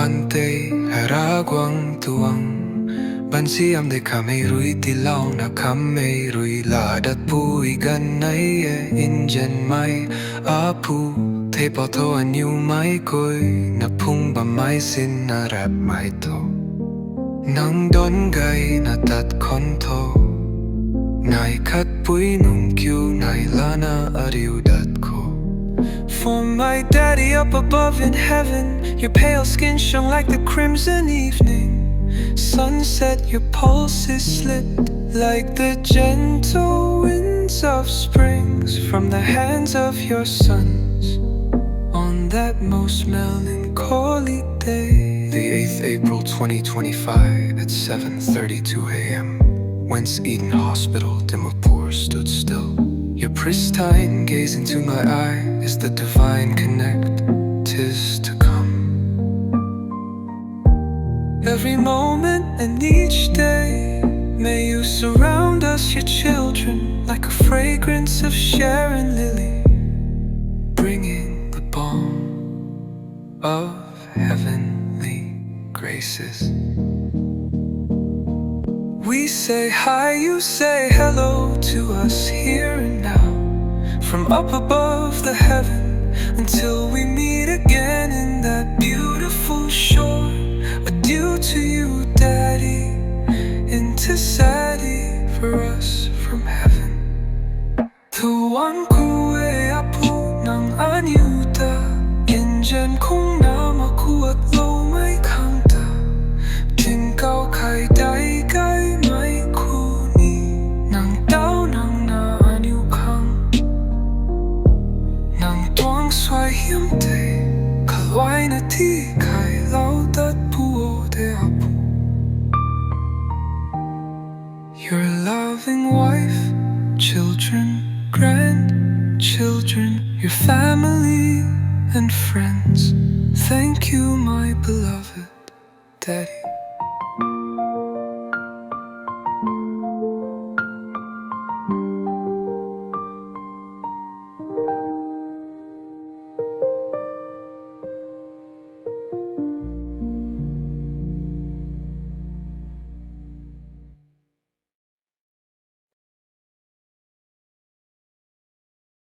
ante haragwang tuwang Bansiam de kami rui tilaw na kami rui ladat puigan ay injen may apu Te poto anyu may koy na pung ba may sinarap may to Nang don gay na tat konto Nai kat pui nung kyu nai lana ariu dat ko For my daddy up above in heaven Your pale skin shone like the crimson evening Sunset, your pulses slipped like the gentle winds of springs From the hands of your sons on that most melancholy day The 8th April 2025 at 7:32 a.m. Whence Eden Hospital, Dimapur stood still Your pristine gaze into my eye is the divine connect, 'tis to come Every moment and each day May you surround us, your children Like a fragrance of Sharon lily Bringing the balm of heavenly graces We say hi, you say hello to us here and now From up above the heaven Until we meet again in that beautiful shore Adieu to you, Daddy, interceding for us from heaven. Tuwan ko e apo ng anyuta, Injan kong namaku at lo may kanta, Tingkaw kay day kay may kuni, Nang daw nang naanyu kang, Nang tuwang sway himte, Kalway na ti kay laudat Your loving wife, children, grandchildren, your family and friends. Thank you, my beloved Daddy.